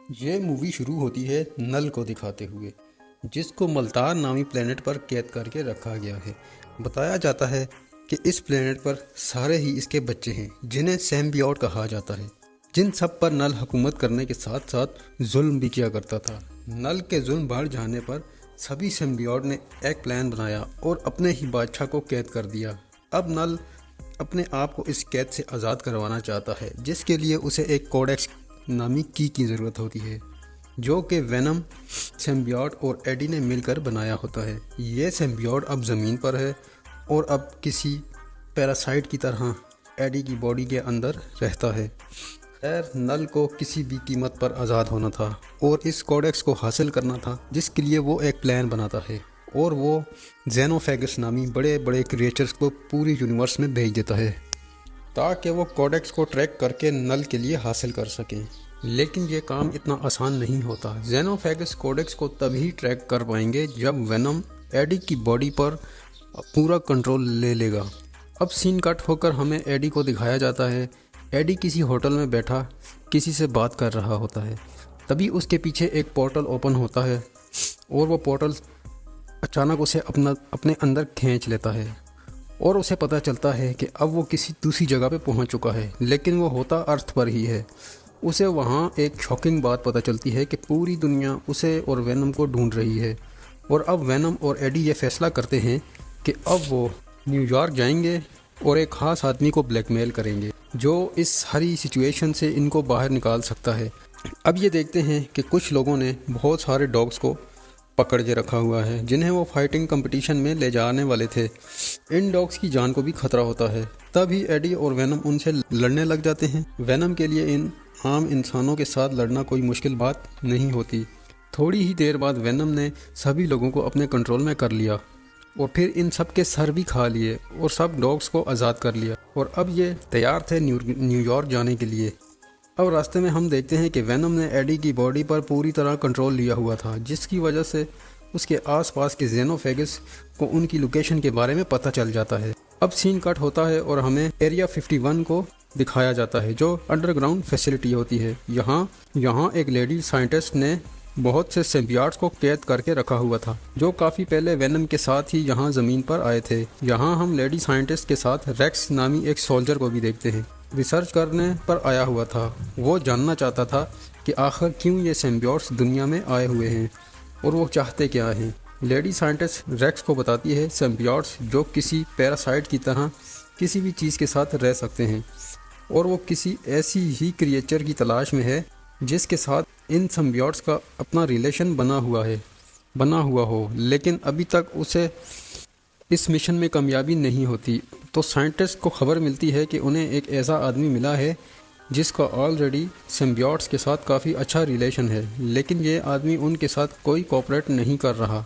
ये मूवी शुरू होती है नल को दिखाते हुए, जिसको मल्तार नामी प्लेनेट पर कैद करके रखा गया है। बताया जाता है कि इस प्लेनेट पर सारे ही इसके बच्चे हैं, जिन्हें सैम्बियोट कहा जाता है, जिन सब पर नल हुकूमत करने के साथ साथ जुल्म भी किया करता था। नल के जुल्म बढ़ जाने पर सभी सैम्बियोट ने एक प्लान बनाया और अपने ही बादशाह को कैद कर दिया। अब नल अपने आप को इस कैद से आज़ाद करवाना चाहता है, जिसके लिए उसे एक कोडेक्स नामी की ज़रूरत होती है, जो कि वेनम, सिम्बियोट और एडी ने मिलकर बनाया होता है। ये सिम्बियोट अब ज़मीन पर है और अब किसी पैरासाइट की तरह एडी की बॉडी के अंदर रहता है। खैर, नल को किसी भी कीमत पर आज़ाद होना था और इस कोडेक्स को हासिल करना था, जिसके लिए वो एक प्लान बनाता है और वो जेनोफेगस नामी बड़े बड़े क्रिएचर्स को पूरी यूनिवर्स में भेज देता है ताकि वो कोडेक्स को ट्रैक करके नल के लिए हासिल कर सकें। लेकिन ये काम इतना आसान नहीं होता। जेनोफेगस कोडेक्स को तभी ट्रैक कर पाएंगे जब वेनम एडी की बॉडी पर पूरा कंट्रोल ले लेगा। अब सीन कट होकर हमें एडी को दिखाया जाता है। एडी किसी होटल में बैठा किसी से बात कर रहा होता है। तभी उसके पीछे एक पोर्टल ओपन होता है और वो पोर्टल अचानक उसे अपने अंदर खींच लेता है और उसे पता चलता है कि अब वो किसी दूसरी जगह पे पहुंच चुका है, लेकिन वो होता अर्थ पर ही है। उसे वहाँ एक शॉकिंग बात पता चलती है कि पूरी दुनिया उसे और वेनम को ढूंढ रही है। और अब वेनम और एडी ये फैसला करते हैं कि अब वो न्यूयॉर्क जाएंगे और एक ख़ास आदमी को ब्लैकमेल करेंगे, जो इस सारी सिचुएशन से इनको बाहर निकाल सकता है। अब ये देखते हैं कि कुछ लोगों ने बहुत सारे डॉग्स को पकड़ के रखा हुआ है, जिन्हें वो फाइटिंग कंपटीशन में ले जाने वाले थे। इन डॉग्स की जान को भी खतरा होता है। तभी एडी और वेनम उनसे लड़ने लग जाते हैं। वेनम के लिए इन आम इंसानों के साथ लड़ना कोई मुश्किल बात नहीं होती। थोड़ी ही देर बाद वेनम ने सभी लोगों को अपने कंट्रोल में कर लिया और फिर इन सब के सर भी खा लिए और सब डॉग्स को आज़ाद कर लिया। और अब ये तैयार थे न्यूयॉर्क जाने के लिए। अब रास्ते में हम देखते हैं कि वेनम ने एडी की बॉडी पर पूरी तरह कंट्रोल लिया हुआ था, जिसकी वजह से उसके आसपास के जेनोफेगस को उनकी लोकेशन के बारे में पता चल जाता है। अब सीन कट होता है और हमें एरिया 51 को दिखाया जाता है, जो अंडरग्राउंड फैसिलिटी होती है। यहाँ एक लेडी साइंटिस्ट ने बहुत से सिम्बियोट्स को कैद करके रखा हुआ था, जो काफ़ी पहले वेनम के साथ ही यहाँ ज़मीन पर आए थे। यहाँ हम लेडी साइंटिस्ट के साथ रेक्स नामी एक सोल्जर को भी देखते हैं। रिसर्च करने पर आया हुआ था। वो जानना चाहता था कि आखिर क्यों ये सिम्बियोट्स दुनिया में आए हुए हैं और वो चाहते क्या हैं। लेडी साइंटिस्ट रेक्स को बताती है सिम्बियोट्स जो किसी पैरासाइट की तरह किसी भी चीज़ के साथ रह सकते हैं और वो किसी ऐसी ही क्रिएचर की तलाश में है जिसके साथ इन सिम्बियोट्स का अपना रिलेशन बना हुआ हो, लेकिन अभी तक उसे इस मिशन में कामयाबी नहीं होती। तो साइंटिस्ट को खबर मिलती है कि उन्हें एक ऐसा आदमी मिला है जिसका ऑलरेडी सिम्बियोट्स के साथ काफ़ी अच्छा रिलेशन है, लेकिन ये आदमी उनके साथ कोई कोऑपरेट नहीं कर रहा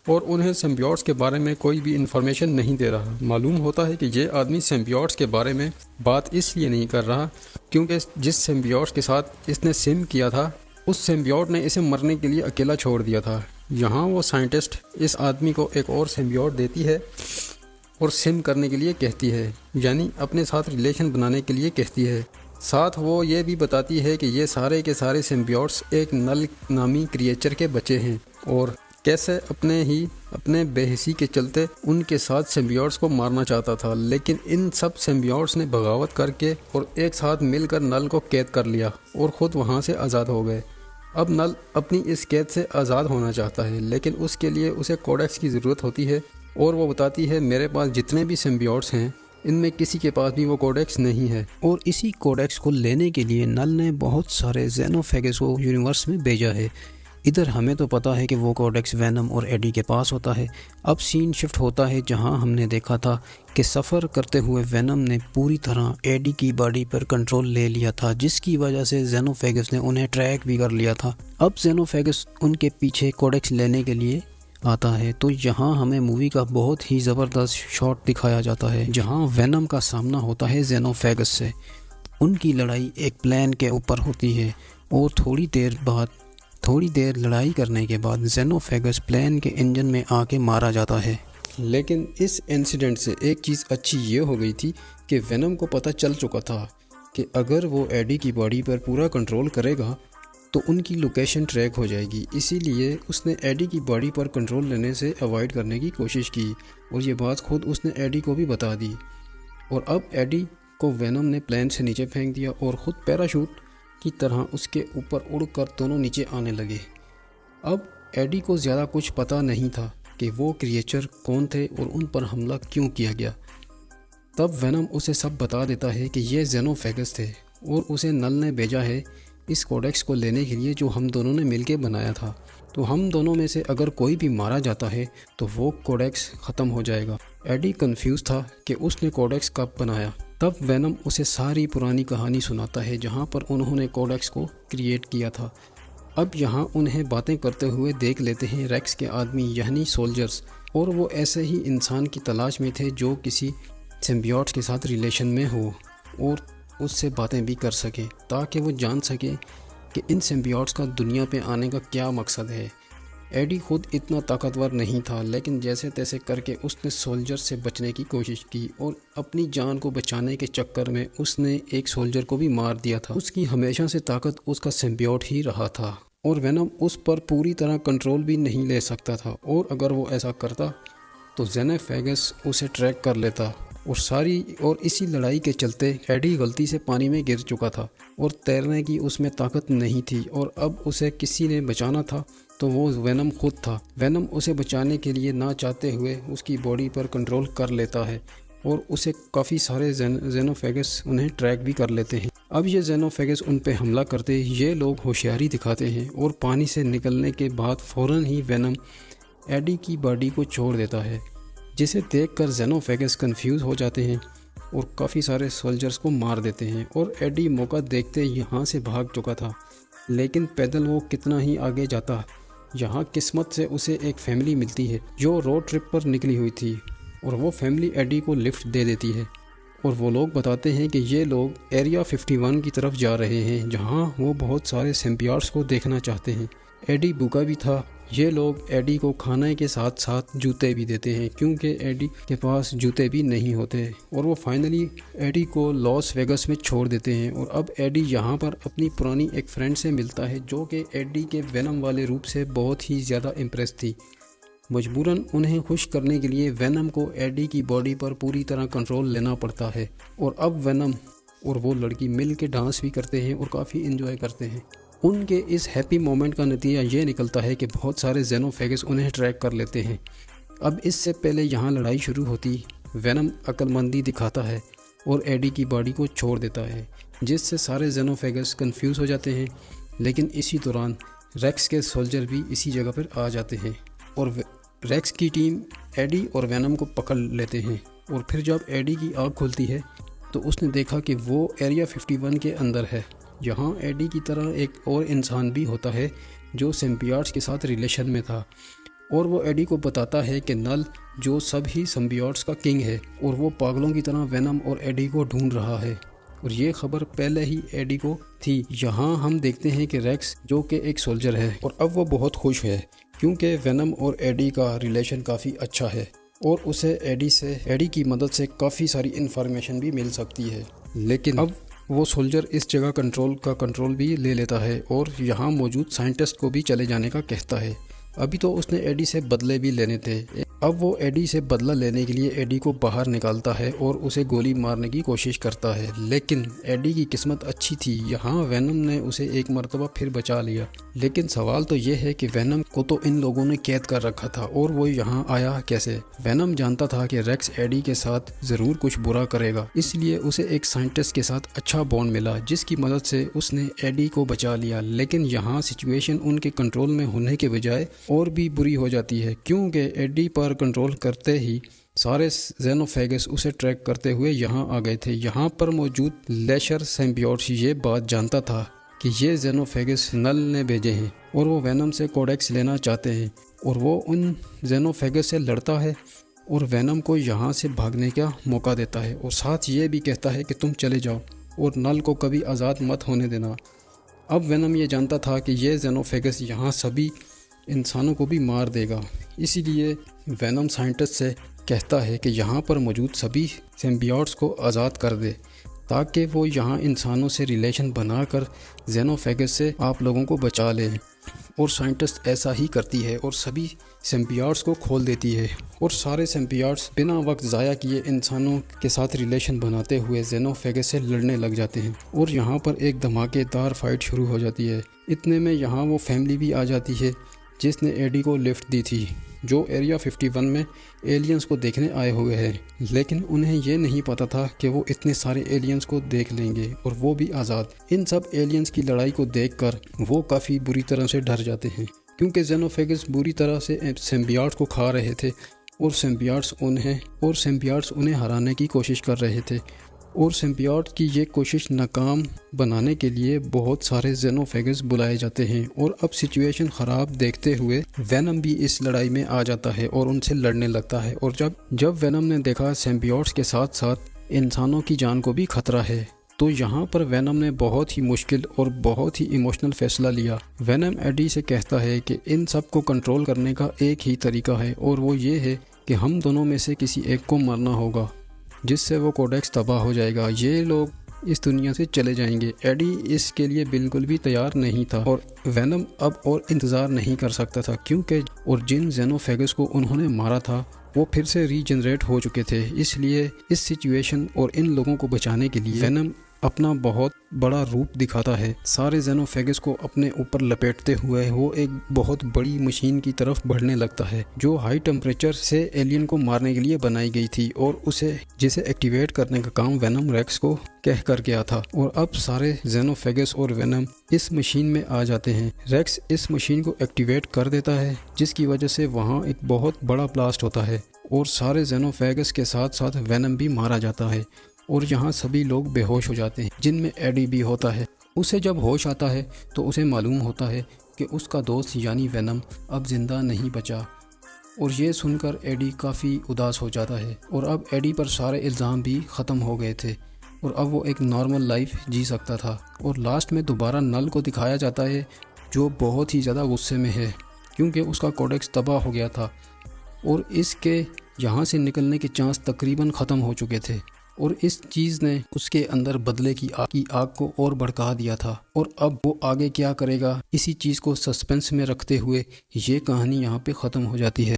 और उन्हें सिम्बियोट्स के बारे में कोई भी इन्फॉर्मेशन नहीं दे रहा। मालूम होता है कि ये आदमी सिम्बियोट्स के बारे में बात इसलिए नहीं कर रहा क्योंकि जिस सिम्बियोट्स के साथ इसने सिम किया था, उस सिम्बियोट ने इसे मरने के लिए अकेला छोड़ दिया था। यहाँ वो साइंटिस्ट इस आदमी को एक और सिम्बियोट देती है और सिम करने के लिए कहती है, यानी अपने साथ रिलेशन बनाने के लिए कहती है। साथ वो ये भी बताती है कि ये सारे के सारे सिम्बियोट्स एक नल नामी क्रिएचर के बच्चे हैं और कैसे अपने बेहिसी के चलते उनके साथ सिम्बियोट्स को मारना चाहता था, लेकिन इन सब सिम्बियोट्स ने बगावत करके और एक साथ मिलकर नल को कैद कर लिया और ख़ुद वहाँ से आज़ाद हो गए। अब नल अपनी इस कैद से आज़ाद होना चाहता है, लेकिन उसके लिए उसे कोडेक्स की ज़रूरत होती है और वो बताती है मेरे पास जितने भी सिम्बियोट्स हैं इनमें किसी के पास भी वो कोडेक्स नहीं है। और इसी कोडेक्स को लेने के लिए नल ने बहुत सारे जेनोफेगस को यूनिवर्स में भेजा है। इधर हमें तो पता है कि वो कोडेक्स वेनम और एडी के पास होता है। अब सीन शिफ्ट होता है जहां हमने देखा था कि सफ़र करते हुए वेनम ने पूरी तरह एडी की बॉडी पर कंट्रोल ले लिया था, जिसकी वजह से जेनोफेगस ने उन्हें ट्रैक भी कर लिया था। अब जेनोफेगस उनके पीछे कोडेक्स लेने के लिए आता है, तो यहाँ हमें मूवी का बहुत ही ज़बरदस्त शॉट दिखाया जाता है जहाँ वेनम का सामना होता है जेनोफेगस से। उनकी लड़ाई एक प्लान के ऊपर होती है और थोड़ी देर लड़ाई करने के बाद जेनोफेगस प्लेन के इंजन में आके मारा जाता है। लेकिन इस इंसिडेंट से एक चीज़ अच्छी ये हो गई थी कि वेनम को पता चल चुका था कि अगर वो एडी की बॉडी पर पूरा कंट्रोल करेगा तो उनकी लोकेशन ट्रैक हो जाएगी। इसीलिए उसने एडी की बॉडी पर कंट्रोल लेने से अवॉइड करने की कोशिश की और ये बात खुद उसने एडी को भी बता दी। और अब एडी को वेनम ने प्लेन से नीचे फेंक दिया और ख़ुद पैराशूट की तरह उसके ऊपर उड़कर दोनों नीचे आने लगे। अब एडी को ज़्यादा कुछ पता नहीं था कि वो क्रिएचर कौन थे और उन पर हमला क्यों किया गया। तब वेनम उसे सब बता देता है कि ये जेनोफेगस थे और उसे नल ने भेजा है इस कोडेक्स को लेने के लिए जो हम दोनों ने मिलके बनाया था। तो हम दोनों में से अगर कोई भी मारा जाता है तो वो कोडेक्स ख़त्म हो जाएगा। एडी कंफ्यूज था कि उसने कोडेक्स कब बनाया। तब वेनम उसे सारी पुरानी कहानी सुनाता है जहाँ पर उन्होंने कोडेक्स को क्रिएट किया था। अब यहाँ उन्हें बातें करते हुए देख लेते हैं रेक्स के आदमी यानी सोल्जर्स, और वो ऐसे ही इंसान की तलाश में थे जो किसी सिम्बियोट्स के साथ रिलेशन में हो और उससे बातें भी कर सके ताकि वो जान सके कि इन सिम्बियोट्स का दुनिया पे आने का क्या मकसद है। एडी खुद इतना ताकतवर नहीं था, लेकिन जैसे तैसे करके उसने सोल्जर से बचने की कोशिश की और अपनी जान को बचाने के चक्कर में उसने एक सोल्जर को भी मार दिया था। उसकी हमेशा से ताकत उसका सिम्बियोट ही रहा था और वेनम उस पर पूरी तरह कंट्रोल भी नहीं ले सकता था, और अगर वो ऐसा करता तो जेनोफेगस उसे ट्रैक कर लेता और इसी लड़ाई के चलते एडी गलती से पानी में गिर चुका था और तैरने की उसमें ताकत नहीं थी और अब उसे किसी ने बचाना था तो वो वेनम खुद था। वेनम उसे बचाने के लिए ना चाहते हुए उसकी बॉडी पर कंट्रोल कर लेता है और उसे काफ़ी सारे जेनोफेगस उन्हें ट्रैक भी कर लेते हैं। अब ये जेनोफेगस उन पे हमला करते ये लोग होशियारी दिखाते हैं और पानी से निकलने के बाद फ़ौरन ही वेनम एडी की बॉडी को छोड़ देता है, जिसे देखकर जेनोफेगस कंफ्यूज हो जाते हैं और काफ़ी सारे सोल्जर्स को मार देते हैं। और एडी मौका देखते यहाँ से भाग चुका था, लेकिन पैदल वो कितना ही आगे जाता, यहाँ किस्मत से उसे एक फैमिली मिलती है जो रोड ट्रिप पर निकली हुई थी और वो फैमिली एडी को लिफ्ट दे देती है और वो लोग बताते हैं कि ये लोग एरिया 51 की तरफ जा रहे हैं जहाँ वो बहुत सारे सिम्बियोट्स को देखना चाहते हैं। एडी भूखा भी था। ये लोग एडी को खाने के साथ साथ जूते भी देते हैं क्योंकि एडी के पास जूते भी नहीं होते, और वो फाइनली एडी को लॉस वेगस में छोड़ देते हैं। और अब एडी यहाँ पर अपनी पुरानी एक फ्रेंड से मिलता है जो कि एडी के वेनम वाले रूप से बहुत ही ज़्यादा इम्प्रेस थी। मजबूरन उन्हें खुश करने के लिए वेनम को एडी की बॉडी पर पूरी तरह कंट्रोल लेना पड़ता है और अब वेनम और वो लड़की मिल के डांस भी करते हैं और काफ़ी इन्जॉय करते हैं। उनके इस हैप्पी मोमेंट का नतीजा ये निकलता है कि बहुत सारे जेनोफेगस उन्हें ट्रैक कर लेते हैं। अब इससे पहले यहाँ लड़ाई शुरू होती वेनम अक्लमंदी दिखाता है और एडी की बॉडी को छोड़ देता है, जिससे सारे जेनोफेगस कंफ्यूज हो जाते हैं। लेकिन इसी दौरान रेक्स के सोल्जर भी इसी जगह पर आ जाते हैं और रेक्स की टीम एडी और वेनम को पकड़ लेते हैं। और फिर जब एडी की आँख खुलती है तो उसने देखा कि वो एरिया 51 के अंदर है। यहाँ एडी की तरह एक और इंसान भी होता है जो सिम्बियोट्स के साथ रिलेशन में था, और वो एडी को बताता है कि नल जो सभी सिम्बियोट्स का किंग है और वो पागलों की तरह वेनम और एडी को ढूंढ रहा है। और ये खबर पहले ही एडी को थी। यहाँ हम देखते हैं कि रेक्स जो कि एक सोल्जर है और अब वो बहुत खुश है क्योंकि वेनम और एडी का रिलेशन काफ़ी अच्छा है और उसे एडी की मदद से काफ़ी सारी इन्फॉर्मेशन भी मिल सकती है। लेकिन अब वो सोल्जर इस जगह कंट्रोल भी ले लेता है और यहाँ मौजूद साइंटिस्ट को भी चले जाने का कहता है। अभी तो उसने एडी से बदले भी लेने थे। अब वो एडी से बदला लेने के लिए एडी को बाहर निकालता है और उसे गोली मारने की कोशिश करता है, लेकिन एडी की किस्मत अच्छी थी। यहाँ वेनम ने उसे एक मर्तबा फिर बचा लिया। लेकिन सवाल तो ये है कि वेनम को तो इन लोगों ने कैद कर रखा था और वो यहाँ आया कैसे। वेनम जानता था कि रेक्स एडी के साथ ज़रूर कुछ बुरा करेगा, इसलिए उसे एक साइंटिस्ट के साथ अच्छा बॉन्ड मिला जिसकी मदद से उसने एडी को बचा लिया। लेकिन यहाँ सिचुएशन उनके कंट्रोल में होने के बजाय और भी बुरी हो जाती है क्योंकि एडी पर कंट्रोल करते ही सारे जेनोफेगस उसे ट्रैक करते हुए यहाँ आ गए थे। यहाँ पर मौजूद लेशर सिम्बियोट्स ये बात जानता था कि ये जेनोफेगस नल ने भेजे हैं और वो वेनम से कोडेक्स लेना चाहते हैं, और वो उन जेनोफेगस से लड़ता है और वेनम को यहाँ से भागने का मौका देता है और साथ ये भी कहता है कि तुम चले जाओ और नल को कभी आज़ाद मत होने देना। अब वेनम ये जानता था कि ये जेनोफेगस यहाँ सभी इंसानों को भी मार देगा, इसीलिए वेनम साइंटिस्ट से कहता है कि यहाँ पर मौजूद सभी सिम्बियोट्स को आज़ाद कर दे ताकि वो यहाँ इंसानों से रिलेशन बनाकर जेनोफेगस से आप लोगों को बचा लें। और साइंटिस्ट ऐसा ही करती है और सभी सिम्बियोट्स को खोल देती है और सारे सिम्बियोट्स बिना वक्त ज़ाया किए इंसानों के साथ रिलेशन बनाते हुए जेनोफेगस से लड़ने लग जाते हैं। और यहाँ पर एक धमाकेदार फाइट शुरू हो जाती है। इतने में यहाँ वो फैमिली भी आ जाती है जिसने एडी को लिफ्ट दी थी, जो एरिया 51 में एलियंस को देखने आए हुए हैं। लेकिन उन्हें ये नहीं पता था कि वो इतने सारे एलियंस को देख लेंगे और वो भी आज़ाद। इन सब एलियंस की लड़ाई को देखकर वो काफ़ी बुरी तरह से डर जाते हैं, क्योंकि जेनोफेगस बुरी तरह से सिम्बियोट्स को खा रहे थे और सिम्बियोट्स उन्हें हराने की कोशिश कर रहे थे। और सिम्बियोट की ये कोशिश नाकाम बनाने के लिए बहुत सारे जेनोफेगस बुलाए जाते हैं। और अब सिचुएशन ख़राब देखते हुए वेनम भी इस लड़ाई में आ जाता है और उनसे लड़ने लगता है। और जब वेनम ने देखा सिम्बियोट्स के साथ साथ इंसानों की जान को भी खतरा है, तो यहाँ पर वेनम ने बहुत ही मुश्किल और बहुत ही इमोशनल फैसला लिया। वेनम एडी से कहता है कि इन सब को कंट्रोल करने का एक ही तरीका है और वो ये है कि हम दोनों में से किसी एक को मरना होगा, जिससे वो कोडेक्स तबाह हो जाएगा, ये लोग इस दुनिया से चले जाएंगे। एडी इसके लिए बिल्कुल भी तैयार नहीं था और वेनम अब और इंतज़ार नहीं कर सकता था, क्योंकि और जिन जेनोफेगस को उन्होंने मारा था वो फिर से रीजनरेट हो चुके थे। इसलिए इस सिचुएशन और इन लोगों को बचाने के लिए वेनम अपना बहुत बड़ा रूप दिखाता है। सारे जेनोफेगस को अपने ऊपर लपेटते हुए वो एक बहुत बड़ी मशीन की तरफ बढ़ने लगता है, जो हाई टेम्परेचर से एलियन को मारने के लिए बनाई गई थी और जिसे एक्टिवेट करने का काम वेनम रेक्स को कह कर गया था। और अब सारे जेनोफेगस और वेनम इस मशीन में आ जाते हैं। रेक्स इस मशीन को एक्टिवेट कर देता है, जिसकी वजह से वहाँ एक बहुत बड़ा ब्लास्ट होता है और सारे जेनोफेगस के साथ साथ वेनम भी मारा जाता है। और यहाँ सभी लोग बेहोश हो जाते हैं, जिनमें एडी भी होता है। उसे जब होश आता है तो उसे मालूम होता है कि उसका दोस्त यानी वेनम अब ज़िंदा नहीं बचा। और ये सुनकर एडी काफ़ी उदास हो जाता है और अब एडी पर सारे इल्ज़ाम भी ख़त्म हो गए थे और अब वो एक नॉर्मल लाइफ जी सकता था। और लास्ट में दोबारा नल को दिखाया जाता है, जो बहुत ही ज़्यादा गुस्से में है, क्योंकि उसका कोडेक्स तबाह हो गया था और इसके यहाँ से निकलने के चांस तकरीबन ख़त्म हो चुके थे। और इस चीज़ ने उसके अंदर बदले की आग को और भड़का दिया था। और अब वो आगे क्या करेगा, इसी चीज़ को सस्पेंस में रखते हुए ये कहानी यहाँ पे ख़त्म हो जाती है।